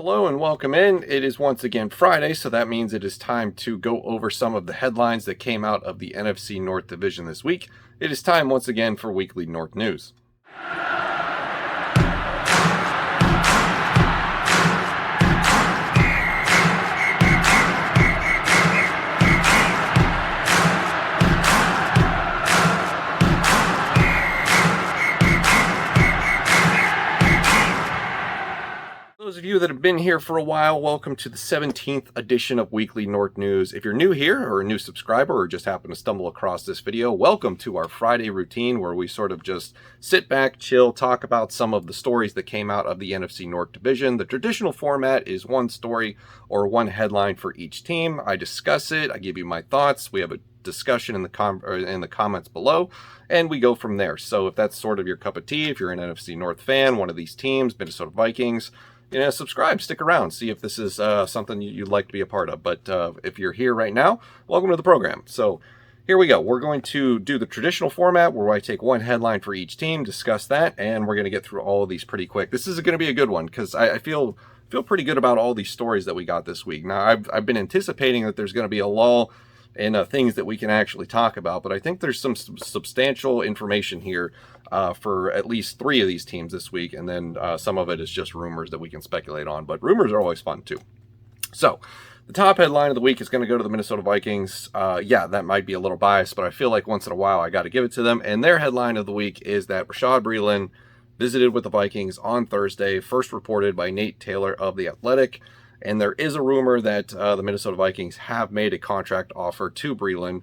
Hello and welcome in. It is once again Friday, so that means it is time to go over some of the headlines that came out of the NFC North division this week. It is time once again for Weekly North News. Those of you that have been here for a while, welcome to the 17th edition of Weekly North News. If you're new here or a new subscriber or just happen to stumble across this video, welcome to our Friday routine where we sort of just sit back, chill, talk about some of the stories that came out of the NFC North division. The traditional format is one story or one headline for each team. I discuss it, I give you my thoughts, we have a discussion in the comments below, and we go from there. So if that's sort of your cup of tea, if you're an NFC North fan, one of these teams, Minnesota Vikings, subscribe, stick around, see if this is something you'd like to be a part of. But if you're here right now, welcome to the program. So here we go. We're going to do the traditional format where I take one headline for each team, discuss that, and we're going to get through all of these pretty quick. This is going to be a good one because I feel pretty good about all these stories that we got this week. Now, I've been anticipating that there's going to be a lull in things that we can actually talk about, but I think there's some substantial information here for at least three of these teams this week, and then some of it is just rumors that we can speculate on, but rumors are always fun too. So the top headline of the week is going to go to the Minnesota Vikings. Yeah, that might be a little biased, but I feel like once in a while I got to give it to them, and their headline of the week is that Breeland visited with the Vikings on Thursday, first reported by Nate Taylor of The Athletic. And there is a rumor that the Minnesota Vikings have made a contract offer to Breeland.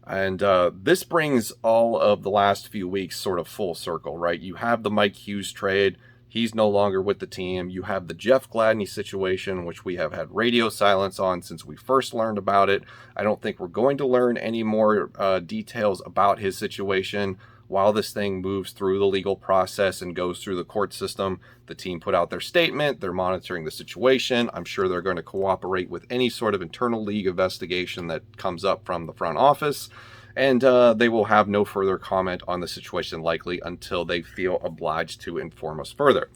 And this brings all of the last few weeks sort of full circle, right? You have the Mike Hughes trade. He's no longer with the team. You have the Jeff Gladney situation, which we have had radio silence on since we first learned about it. I don't think we're going to learn any more details about his situation while this thing moves through the legal process and goes through the court system. The team put out their statement. They're monitoring the situation. I'm sure they're going to cooperate with any sort of internal league investigation that comes up from the front office. And they will have no further comment on the situation likely until they feel obliged to inform us further.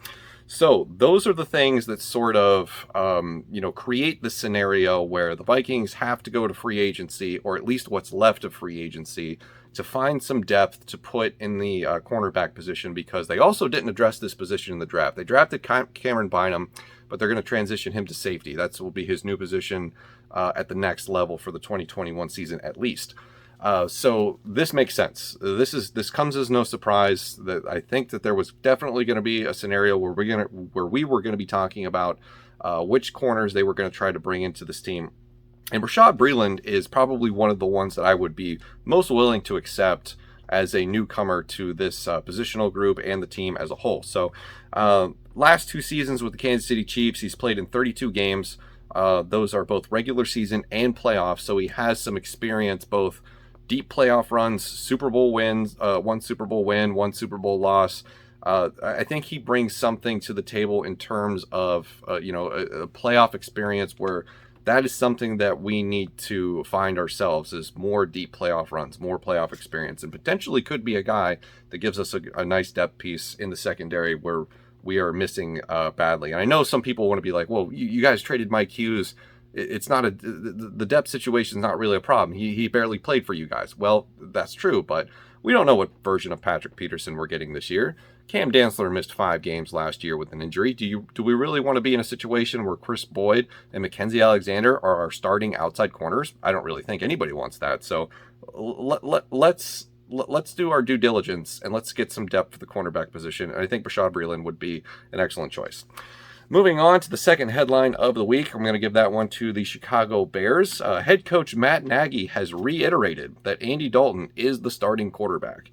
So those are the things that sort of, create the scenario where the Vikings have to go to free agency, or at least what's left of free agency, to find some depth to put in the cornerback position, because they also didn't address this position in the draft. They drafted Cameron Bynum, but they're going to transition him to safety. That will be his new position at the next level for the 2021 season at least. So this makes sense. This comes as no surprise that I think that there was definitely going to be a scenario where we were going to be talking about which corners they were going to try to bring into this team. And Breeland is probably one of the ones that I would be most willing to accept as a newcomer to this positional group and the team as a whole. So last two seasons with the Kansas City Chiefs, he's played in 32 games. Those are both regular season and playoffs. So he has some experience, both deep playoff runs, Super Bowl wins, one Super Bowl win, one Super Bowl loss. I think he brings something to the table in terms of, a playoff experience where that is something that we need to find ourselves, is more deep playoff runs, more playoff experience, and potentially could be a guy that gives us a nice depth piece in the secondary where we are missing badly. And I know some people want to be like, well, you guys traded Mike Hughes. It's not the depth situation is not really a problem. He barely played for you guys. Well, that's true, but we don't know what version of Patrick Peterson we're getting this year. Cam Dantzler missed 5 games last year with an injury. Do we really want to be in a situation where Chris Boyd and Mackenzie Alexander are our starting outside corners? I don't really think anybody wants that. So let's do our due diligence and let's get some depth for the cornerback position. And I think Breeland would be an excellent choice. Moving on to the second headline of the week, I'm going to give that one to the Chicago Bears. Head coach Matt Nagy has reiterated that Andy Dalton is the starting quarterback.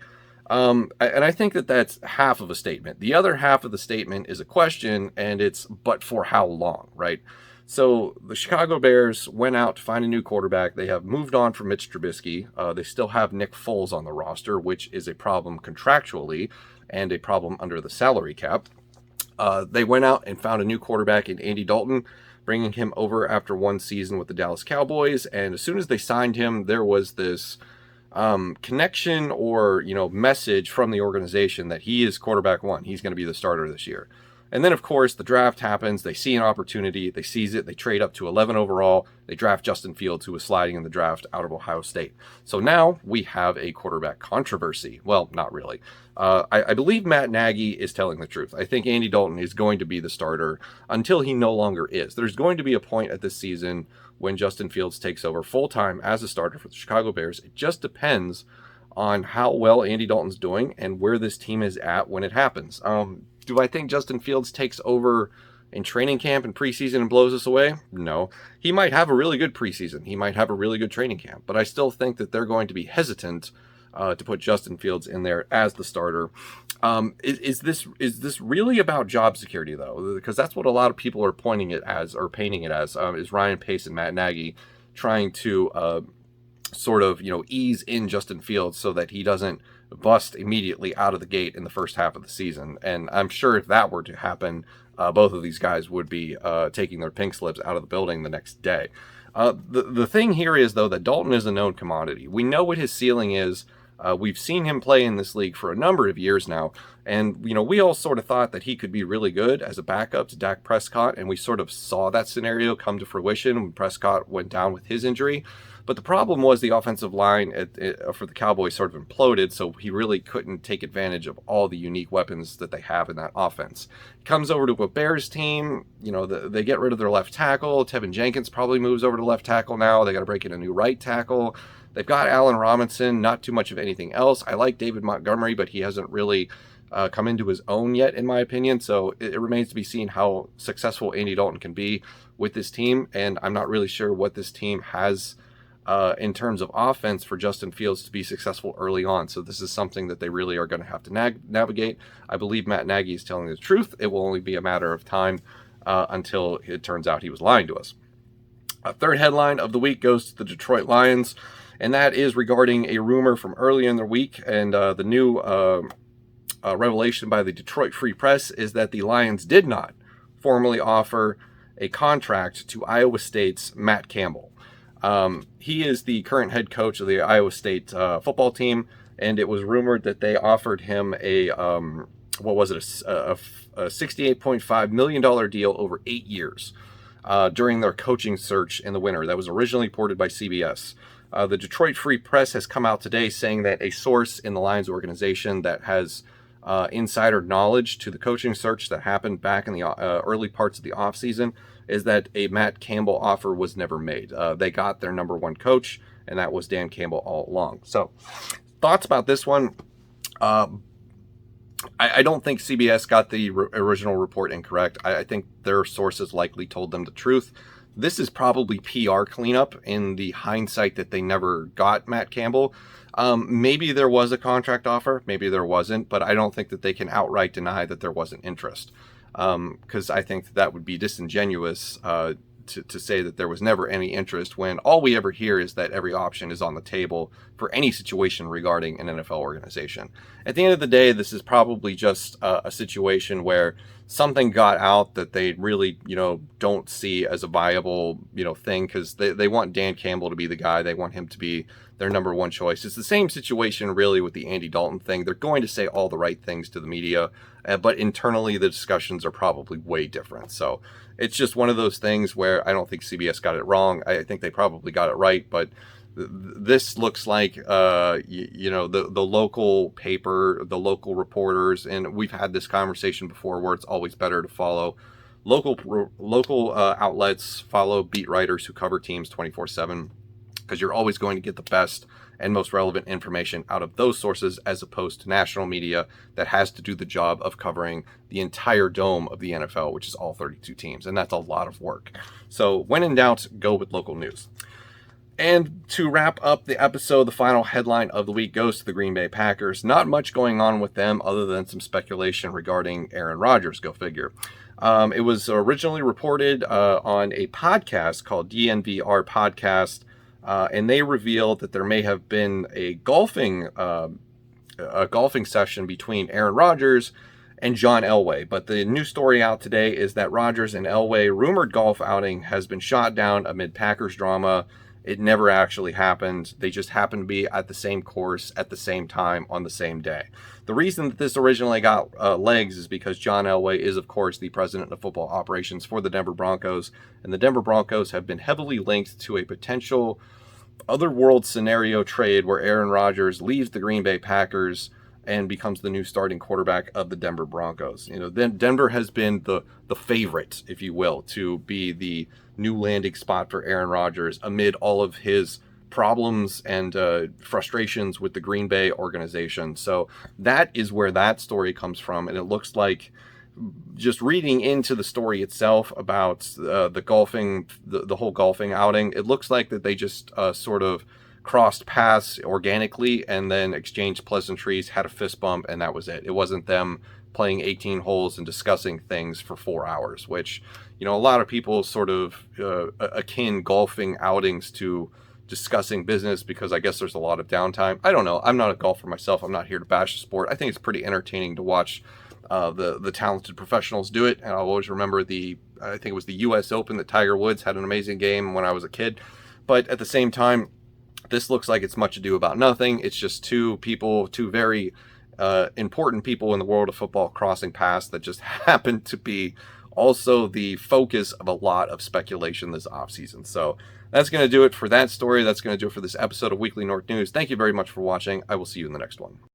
And I think that that's half of a statement. The other half of the statement is a question, and it's, but for how long, right? So the Chicago Bears went out to find a new quarterback. They have moved on from Mitch Trubisky. They still have Nick Foles on the roster, which is a problem contractually and a problem under the salary cap. They went out and found a new quarterback in Andy Dalton, bringing him over after one season with the Dallas Cowboys. And as soon as they signed him, there was this connection or, message from the organization that he is quarterback one. He's going to be the starter this year. And then, of course, the draft happens. They see an opportunity. They seize it. They trade up to 11 overall. They draft Justin Fields, who was sliding in the draft out of Ohio State. So now we have a quarterback controversy. Well, not really. I believe Matt Nagy is telling the truth. I think Andy Dalton is going to be the starter until he no longer is. There's going to be a point at this season when Justin Fields takes over full-time as a starter for the Chicago Bears. It just depends on how well Andy Dalton's doing and where this team is at when it happens. Do I think Justin Fields takes over in training camp and preseason and blows us away? No. He might have a really good preseason. He might have a really good training camp. But I still think that they're going to be hesitant to put Justin Fields in there as the starter. Is this really about job security, though? Because that's what a lot of people are pointing it as, or painting it as, is Ryan Pace and Matt Nagy trying to sort of, ease in Justin Fields so that he doesn't bust immediately out of the gate in the first half of the season. And I'm sure if that were to happen, both of these guys would be taking their pink slips out of the building the next day. The thing here is, though, that Dalton is a known commodity. We know what his ceiling is. We've seen him play in this league for a number of years now. And, we all sort of thought that he could be really good as a backup to Dak Prescott. And we sort of saw that scenario come to fruition when Prescott went down with his injury. But the problem was the offensive line for the Cowboys sort of imploded, so he really couldn't take advantage of all the unique weapons that they have in that offense. He comes over to a Bears team, they get rid of their left tackle. Tevin Jenkins probably moves over to left tackle now. They got to break in a new right tackle. They've got Allen Robinson, not too much of anything else. I like David Montgomery, but he hasn't really come into his own yet, in my opinion. So it remains to be seen how successful Andy Dalton can be with this team, and I'm not really sure what this team has in terms of offense for Justin Fields to be successful early on. So this is something that they really are going to have to navigate. I believe Matt Nagy is telling the truth. It will only be a matter of time until it turns out he was lying to us. A third headline of the week goes to the Detroit Lions, and that is regarding a rumor from earlier in the week. And the new revelation by the Detroit Free Press is that the Lions did not formally offer a contract to Iowa State's Matt Campbell. He is the current head coach of the Iowa State football team, and it was rumored that they offered him a $68.5 million deal over 8 years during their coaching search in the winter. That was originally reported by CBS. The Detroit Free Press has come out today saying that a source in the Lions organization that has insider knowledge to the coaching search that happened back in the early parts of the offseason is that a Matt Campbell offer was never made. They got their number one coach, and that was Dan Campbell all along. So, thoughts about this one? I don't think CBS got the original report incorrect. I think their sources likely told them the truth. This is probably PR cleanup in the hindsight that they never got Matt Campbell. Maybe there was a contract offer, maybe there wasn't, but I don't think that they can outright deny that there wasn't interest. Because I think that would be disingenuous to say that there was never any interest when all we ever hear is that every option is on the table for any situation regarding an NFL organization. At the end of the day, this is probably just a situation where something got out that they really, don't see as a viable, thing, because they want Dan Campbell to be the guy. They want him to be their number one choice. It's the same situation really with the Andy Dalton thing. They're going to say all the right things to the media, but internally the discussions are probably way different. So it's just one of those things where I don't think CBS got it wrong. I think they probably got it right, but this looks like, the local paper, the local reporters, and we've had this conversation before where it's always better to follow local outlets, follow beat writers who cover teams 24/7, because you're always going to get the best and most relevant information out of those sources as opposed to national media that has to do the job of covering the entire dome of the NFL, which is all 32 teams, and that's a lot of work. So when in doubt, go with local news. And to wrap up the episode, the final headline of the week goes to the Green Bay Packers. Not much going on with them other than some speculation regarding Aaron Rodgers, go figure. It was originally reported on a podcast called DNVR Podcast, and they revealed that there may have been a golfing session between Aaron Rodgers and John Elway. But the new story out today is that Rodgers and Elway rumored golf outing has been shot down amid Packers drama, It never actually happened. They just happened to be at the same course at the same time on the same day. The reason that this originally got legs is because John Elway is, of course, the president of football operations for the Denver Broncos, and the Denver Broncos have been heavily linked to a potential otherworld scenario trade where Aaron Rodgers leaves the Green Bay Packers and becomes the new starting quarterback of the Denver Broncos. You know, then Denver has been the favorite, if you will, to be the new landing spot for Aaron Rodgers amid all of his problems and frustrations with the Green Bay organization. So that is where that story comes from, and it looks like, just reading into the story itself about the golfing, the whole golfing outing, it looks like that they just sort of crossed paths organically and then exchanged pleasantries, had a fist bump, and that was it. It wasn't them playing 18 holes and discussing things for 4 hours, which, you know, a lot of people sort of akin golfing outings to discussing business, because I guess there's a lot of downtime. I don't know. I'm not a golfer myself. I'm not here to bash the sport. I think it's pretty entertaining to watch the talented professionals do it. And I'll always remember I think it was the U.S. Open that Tiger Woods had an amazing game when I was a kid. But at the same time, this looks like it's much ado about nothing. It's just two very important people in the world of football crossing paths that just happen to be also the focus of a lot of speculation this offseason. So that's going to do it for that story. That's going to do it for this episode of Weekly North News. Thank you very much for watching. I will see you in the next one.